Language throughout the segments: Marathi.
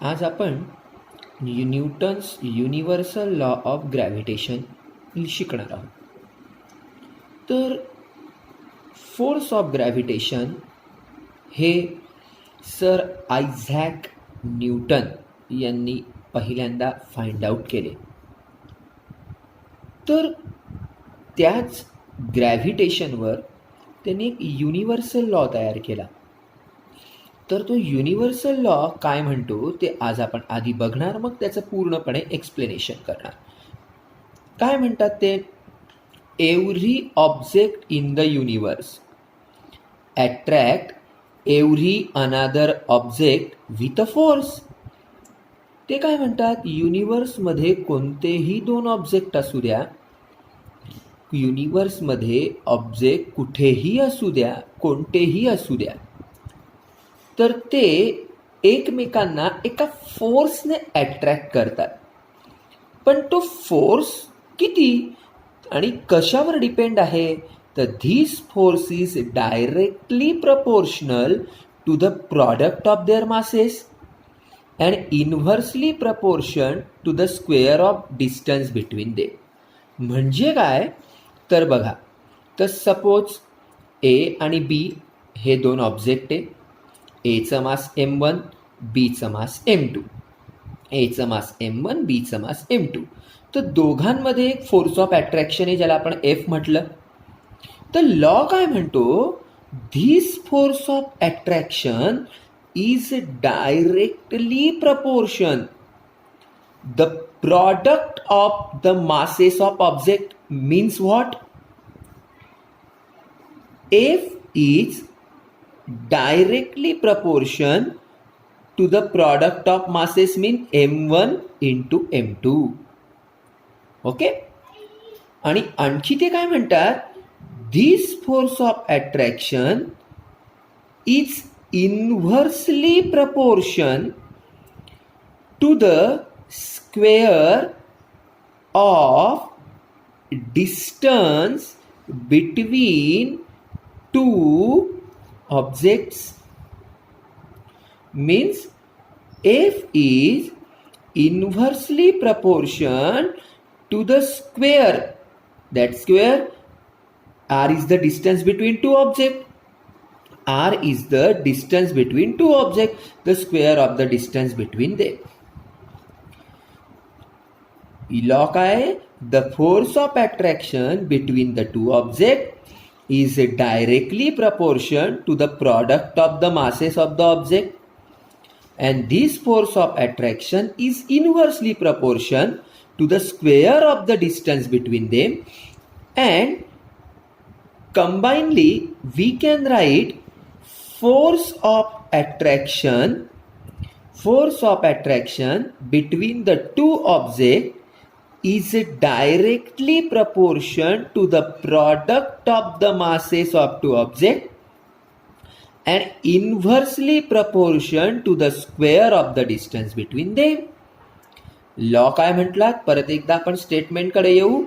आज आपण Newton's universal law of gravitation शिकणार आहोत. तर फोर्स ऑफ ग्रॅव्हिटेशन हे सर आयझॅक न्यूटन यांनी पहिल्यांदा फाइंड आउट केले. तर त्याच ग्रॅव्हिटेशनवर त्यांनी एक युनिव्हर्सल लॉ तयार केला. तर तो युनिव्हर्सल लॉ काय म्हणतो ते आज आपण आधी बघणार, मग त्याचं पूर्णपणे एक्सप्लेनेशन करणार. काय म्हणतात ते? Every object in the universe attract every अनादर ऑब्जेक्ट विथ अ फोर्स. ते काय म्हणतात? युनिवर्समध्ये कोणतेही दोन ऑब्जेक्ट असू द्या, युनिवर्समध्ये ऑब्जेक्ट कुठेही असू द्या, कोणतेही असू द्या, तर ते एकमेकांना एका फोर्सने अट्रॅक्ट करतात. पण तो फोर्स किती आणि कशावर डिपेंड आहे? तर this force is directly proportional to the product of their masses and inversely proportion to the square of distance between them. म्हणजे काय? तर बघा, तर सपोज ए आणि बी हे दोन ऑब्जेक्ट आहे. एचं मास m1, बीचं मास m2. एचं मास m1, बीचं मास m2. तर दोघांमध्ये एक फोर्स ऑफ अट्रॅक्शन आहे, ज्याला आपण F म्हटलं. तर लॉ काय म्हणतो? This force of attraction is directly proportion the product of the masses of object. Means what? F is directly proportion to the product of masses, mean m1 into m2. Okay. आणि आणखी ते काय म्हणतात? This force of attraction is inversely proportion to the square of distance between two objects. Means F is inversely proportion to the square. That square, R is the distance between two objects. R is the distance between two objects, the square of the distance between them. Law काय आहे? The force of attraction between the two objects is directly proportion to the product of the masses of the object, and this force of attraction is inversely proportion to the square of the distance between them, and combinedly we can write force of attraction between the two objects is directly proportion to the product of the masses of two objects and inversely proportion to the square of the distance between them. Law काय म्हटलात? परत एकदा आपण स्टेटमेंट कडे येऊ.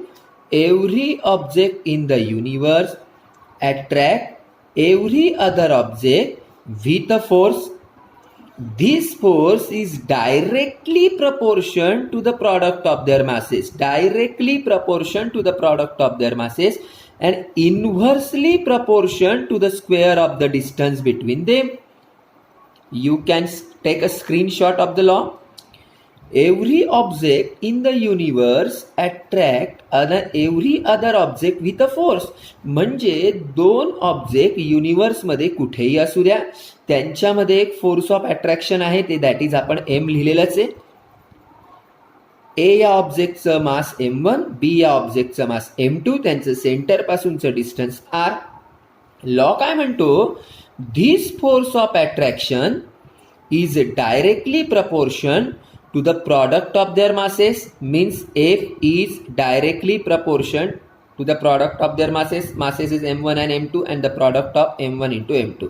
Every object in the universe attract every other object with a force. This force is directly proportion to the product of their masses, directly proportion to the product of their masses, and inversely proportion to the square of the distance between them. You can take a screenshot of the law. Every object in the universe attract every other object with a force. म्हणजे दोन ऑब्जेक्ट युनिवर्समध्ये कुठेही असू द्या, त्यांच्यामध्ये एक फोर्स ऑफ अट्रॅक्शन आहे, ते दॅट इज आपण m लिहिलेलंच आहे. ए या ऑब्जेक्टचं मास m1, बी या ऑब्जेक्टचं मास m2, त्यांचं सेंटर पासूनचं डिस्टन्स r. लॉ काय म्हणतो? This force of attraction is directly proportion to the product of their masses. Means F is directly proportion to the product of their masses. Masses is m1 and m2 and the product of m1 into m2.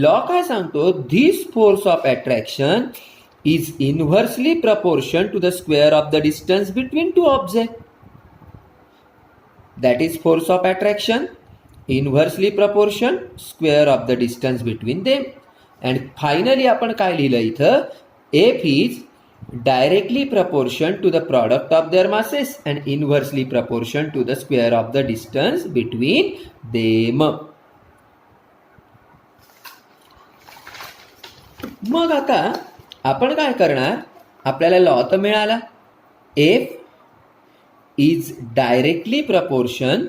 Law काय सांगतो? This force of attraction is inversely proportion to the square of the distance between two objects. That is force of attraction, inversely proportion square of the distance between them. And finally आपण काय लिहिलं इथं? F is directly proportion to the product of their masses and inversely proportion to the square of the distance between them. मग आता आपण काय करणार, आपल्याला लॉ तर मिळाला, F is directly proportion,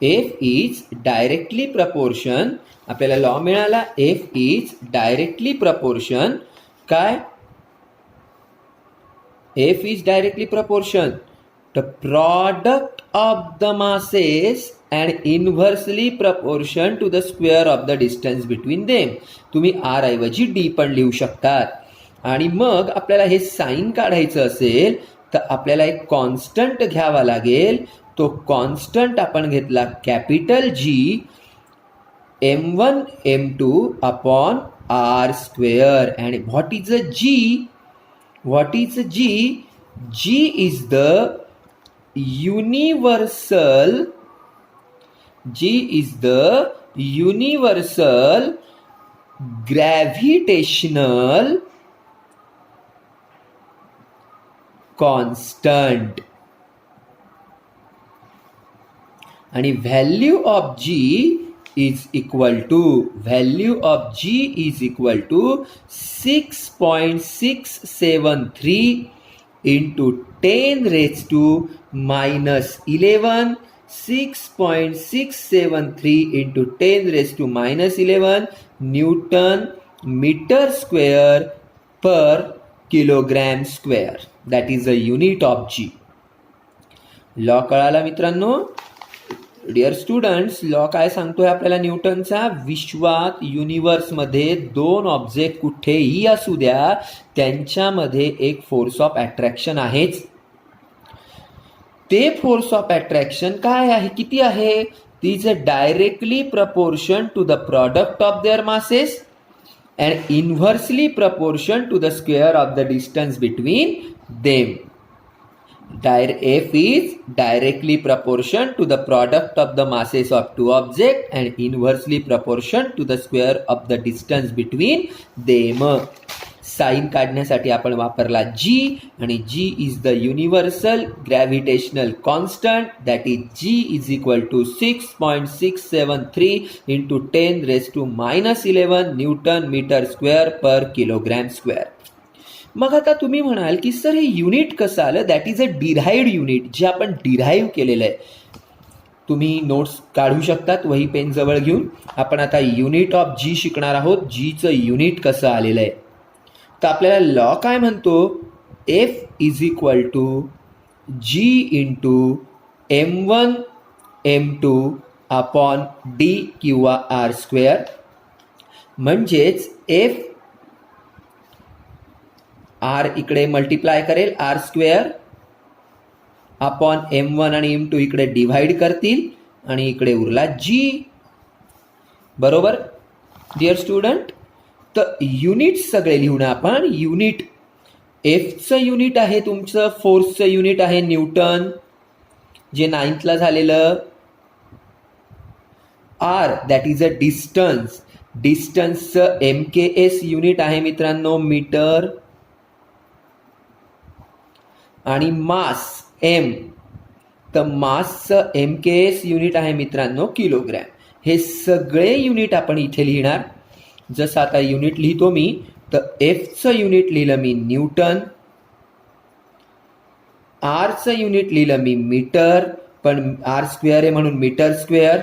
F is directly proportion, आपल्याला लॉ मिळाला F is directly proportion काय, F is directly proportion the product of the masses and inversely proportion to the square of the distance between them. तुम्ही R ऐवजी D पण लिहू शकतात. आणि मग आपल्याला हे साइन काढायचं असेल तर आपल्याला एक कॉन्स्टंट घ्यावा लागेल. तो कॉन्स्टंट आपण घेतला capital G m1 m2 upon r square. and what is a G? What is a G? G is the universal, G is the universal gravitational constant. आणि value of G is equal to, value of G is equal to 6.673 into 10 raised to minus 11, 6.673 into 10 raised to minus 11 Newton meter square per kilogram square. That is the unit of G. Law कळाला मित्रांनो? डिअर स्टुडंट्स, लॉ काय सांगतोय आपल्याला न्यूटनचा, विश्वात युनिवर्समध्ये दोन ऑब्जेक्ट कुठेही असू द्या त्यांच्यामध्ये एक फोर्स ऑफ अट्रॅक्शन आहेच. ते फोर्स ऑफ अट्रॅक्शन काय आहे, किती आहे, ती is directly proportion to the product of their masses and inversely proportion to the square of the distance between them. F is directly proportion to the product of the masses of two objects and inversely proportion to the square of the distance between them. Sign काढण्यासाठी आपण वापरला G आणि G is the universal gravitational constant, that is G is equal to 6.673 into 10 raised to minus 11 Newton meter square per kilogram square. मग आता तुम्ही म्हणाल की सर हे युनिट कसं आलं, that is a derived unit, जे आपण डिराइव्ह केलेलं आहे. तुम्ही नोट्स काढू शकतात वही पेन जवळ घेऊन. आपण आता युनिट ऑफ G शिकणार आहोत, Gचं युनिट कसं आलेलं आहे. तर आपल्याला लॉ काय म्हणतो, F is equal to G into m1 m2 upon D किंवा R स्क्वेअर. म्हणजेच F R इकडे मल्टिप्लाय करेल R स्क्वेअर अपॉन m1 आणि m2 इकडे डिव्हाइड करतील आणि इकडे उरला G. बरोबर डिअर स्टुडंट? तर युनिट सगळे लिहून आपण, युनिट Fचं युनिट आहे तुमचं, फोर्सचं युनिट आहे न्यूटन, जे 9thला झालेलं. R that is a distance, डिस्टन्सचं MKS युनिट आहे मित्रांनो मीटर. आणि मास M, तर मासचं MKS युनिट आहे मित्रांनो किलोग्रॅम. हे सगळे युनिट आपण इथे लिहिणार. जसं आता युनिट लिहितो मी, तर Fचं युनिट लिहिलं मी न्यूटन, Rचं युनिट लिहिलं मी मीटर, पण R स्क्वेअर आहे म्हणून मीटर स्क्वेअर.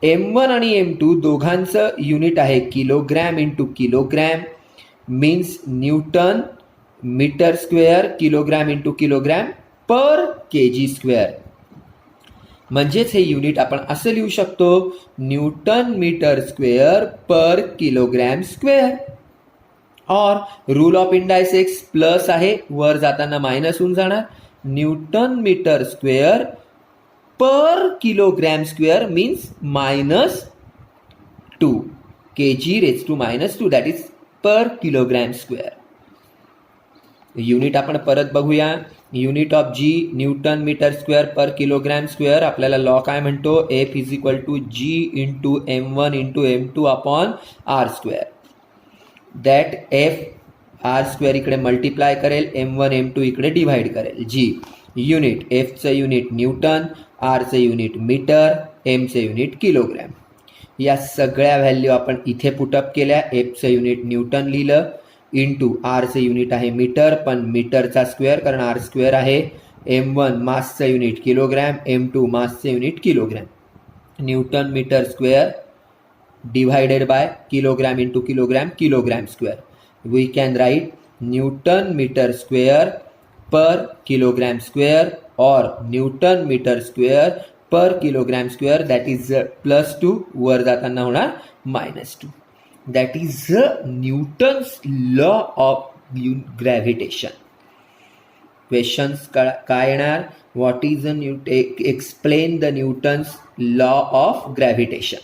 M1 आणि M2 दोघांचं युनिट आहे kilogram into kilogram, means newton metre square kilogram into kilogram per kg square. म्हणजेच हे युनिट आपण असं लिहू शकतो, न्यूटन मीटर स्क्वेअर पर किलोग्रॅम स्क्वेअर. और रूल ऑफ इंडायसेक्स प्लस आहे, वर जाताना मायनस होऊन जाणार. Newton metre square per kilogram square means -2 kg raised to -2, that is per kilogram square. Unit आपण परत बघूया. Unit of G newton metre square per kilogram square. आपल्याला लॉ काय म्हणतो, F is equal to G into m1 into m2 upon R square. That F R square इकडे मल्टिप्लाय करेल, M1 M2 इकडे डिव्हाइड करेल. जी युनिट, एफचं युनिट न्यूटन, आरचं युनिट मीटर, एमचं युनिट किलोग्रॅम. या सगळ्या व्हॅल्यू आपण इथे पुटअप केल्या. एफचं युनिट न्यूटन लिहिलं, इंटू आरचं युनिट आहे मीटर, पण मीटरचा स्क्वेअर कारण आर स्क्वेअर आहे. M1 मासचं युनिट किलोग्रॅम, M2 मासचं unit kilogram. Newton metre square divided by kilogram into kilogram, kilogram square. We can write Newton meter square per kilogram square or Newton meter square per kilogram square, that is +2 वर जाताना होणार -2. That is Newton's law of gravitation. Questions काय येणार? What is explain the Newton's law of gravitation.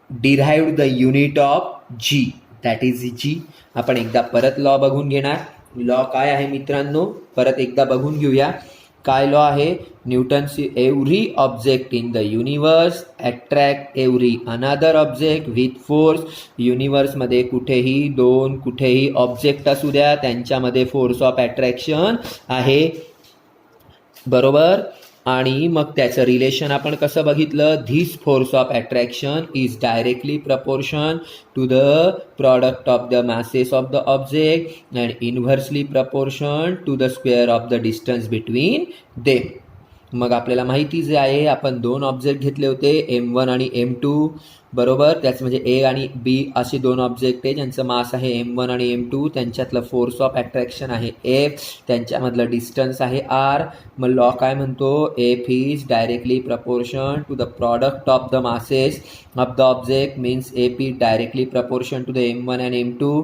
Derived the unit of G, that is G. आपण एकदा परत लॉ बघून घेणार. लॉ काय आहे मित्रांनो, परत एकदा बघून घेऊया. काय लॉ आहे? Newton's every object in the universe attract every another object with force. युनिवर्समध्ये कुठेही ऑब्जेक्ट असू द्या, त्यांच्यामध्ये फोर्स ऑफ अट्रॅक्शन आहे, बरोबर. आणि मग त्याचं रिलेशन आपण कसं बघितलं? This force of attraction is directly proportion to the product of the masses of the object and inversely proportion to the square of the distance between them. मग आपल्याला माहिती जे आहे, आपण 2 ऑब्जेक्ट घेतले होते, M1 आणि M2, बरोबर. त्याच म्हणजे ए आणि बी असे 2 ऑब्जेक्ट आहे ज्यांचं मास आहे M1 आणि M2. त्यांच्यातलं फोर्स ऑफ अट्रॅक्शन आहे F, त्यांच्यामधलं डिस्टन्स आहे R. मग लॉ काय म्हणतो? F is directly proportion to the product of the masses of the object, means F is directly proportion to the M1 and M2.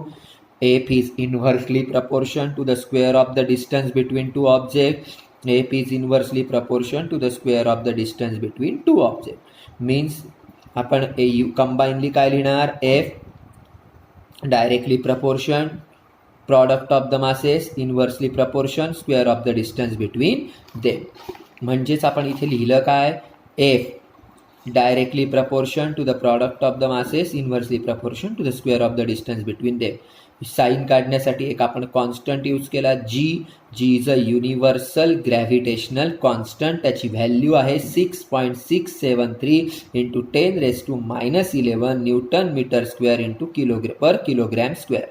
F is inversely proportion to the square of the distance between 2 objects. F is inversely proportion to the square of the distance between 2 objects. Means आपण कंबाइनली काय लिहिणार? F directly proportion product of the masses, inversely proportion square of the distance between them. म्हणजेच आपण इथे लिहिलं काय? F directly proportion to the product of the masses, inversely proportion to the square of the distance between them. Sign काढण्यासाठी एक आपण कॉन्स्टंट यूज केला, G is a universal gravitational constant. त्याची व्हॅल्यू आहे 6.673 into 10⁻⁻11 newton metre square into पर किलोग्रॅम स्क्वेअर.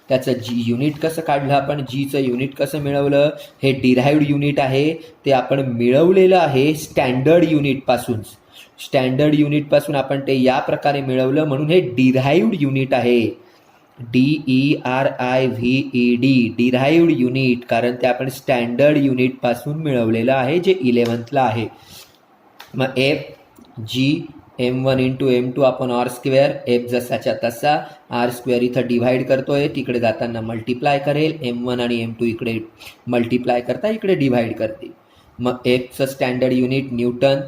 त्याचं जी युनिट कसं काढलं आपण? जीचं युनिट कसं मिळवलं? हे डिराइव्ड युनिट आहे, ते आपण मिळवलेलं आहे स्टँडर्ड युनिटपासून. स्टँडर्ड युनिटपासून आपण ते या प्रकारे मिळवलं, म्हणून हे डिराइव्ड युनिट आहे. DERIVED, डिराइव्ड युनिट, कारण ते आपण स्टँडर्ड युनिटपासून मिळवलेलं आहे जे 11th आहे. मग F G M1 into M2 आपण R स्क्वेअर, F जसाच्या तसा, R स्क्वेअर इथं डिव्हाइड करतोय, तिकडे जाताना मल्टिप्लाय करेल. M1 आणि M2 इकडे मल्टिप्लाय करता इकडे डिव्हाइड करतील. मग Fचं स्टँडर्ड युनिट न्यूटन,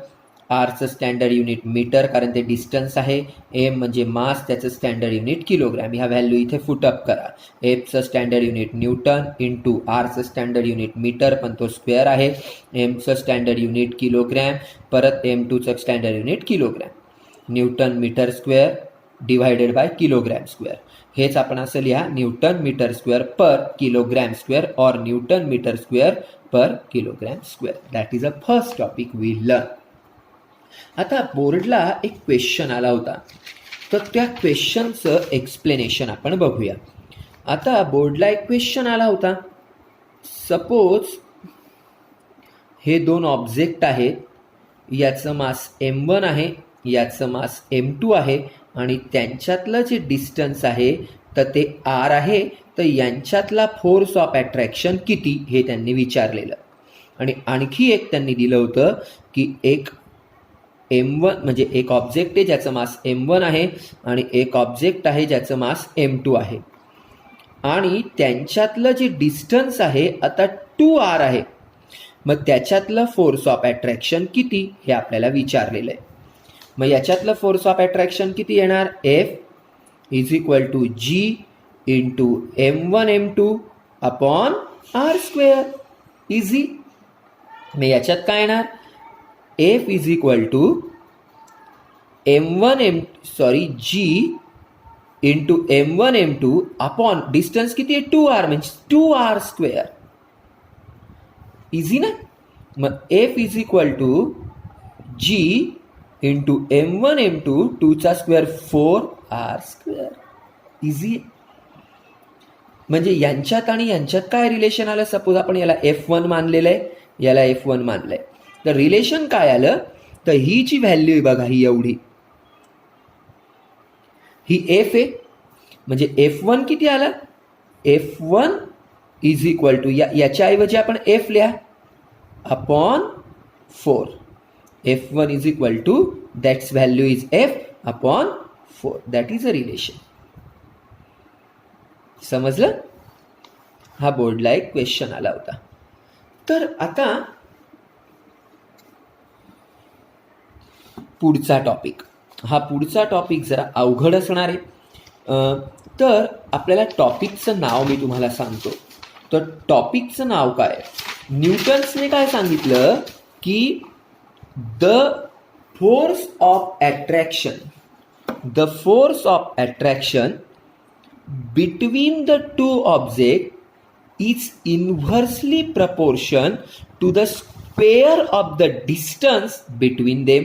आरचं स्टँडर्ड युनिट मीटर कारण ते डिस्टन्स आहे, एम म्हणजे मास, त्याचं स्टँडर्ड युनिट किलोग्रॅम. ह्या व्हॅल्यू इथे फुटअप करा. एफचं स्टँडर्ड युनिट न्यूटन इंटू आरचं स्टँडर्ड युनिट मीटर पण तो स्क्वेअर आहे, एमचं स्टँडर्ड युनिट किलोग्रॅम, परत M2चं standard unit kilogram. Newton metre square divided by kilogram square. हेच आपण असं लिहा, न्यूटन मीटर स्क्वेअर पर किलोग्रॅम स्क्वेअर और newton metre square per kilogram square. That is a first topic we learn. आता बोर्डला एक क्वेश्चन आला होता, तर त्या क्वेश्चनचं एक्सप्लेनेशन आपण बघूया. आता बोर्डला एक क्वेश्चन आला होता, सपोज हे 2 ऑब्जेक्ट आहेत, याचं मास M1 आहे, याचं मास M2 आहे आणि त्यांच्यातलं जे डिस्टन्स आहे तर ते R आहे. तर यांच्यातला फोर्स ऑफ अट्रॅक्शन किती हे त्यांनी विचारलेलं. आणि आणखी एक त्यांनी दिलं होतं की एक M1 म्हणजे एक ऑब्जेक्ट आहे ज्याचं मास M1 आहे आणि एक ऑब्जेक्ट आहे ज्याचं मास M2 आहे आणि त्यांच्यातलं जे डिस्टन्स आहे आता 2R आहे. मग त्याच्यातलं फोर्स ऑफ अट्रॅक्शन किती हे आपल्याला विचारलेलं आहे. मग याच्यातलं फोर्स ऑफ अट्रॅक्शन किती येणार? F is equal to G into M1 M2 upon R square. Easy. मग याच्यात काय येणार? F is equal to G into m1 m2 upon distance किती आहे 2r म्हणजे 2r². इझी ना. मग F is equal to G into m1 m2 2चा स्क्वेअर 4r². इझी. म्हणजे यांच्यात आणि यांच्यात काय रिलेशन आलं. सपोज आपण याला F1 मानलेलं आहे, याला F1 मानलंय, तर रिलेशन काय आलं, तर ही जी व्हॅल्यू आहे बघा, ही एवढी, ही F आहे. म्हणजे F1 किती आलं, F1 इज इक्वल टू याच्या ऐवजी आपण F लिहा upon 4. F1 is equal to that's value is F upon 4. That is a relation. समजलं. हा बोर्डला एक क्वेश्चन आला होता. तर आता पुढचा टॉपिक, हा पुढचा टॉपिक जरा अवघड असणार आहे. तर आपल्याला टॉपिकचं नाव मी तुम्हाला सांगतो. तर टॉपिकचं नाव काय, न्यूटन्सने काय सांगितलं की the force of attraction between the two objects is inversely proportion to the square of the distance between them.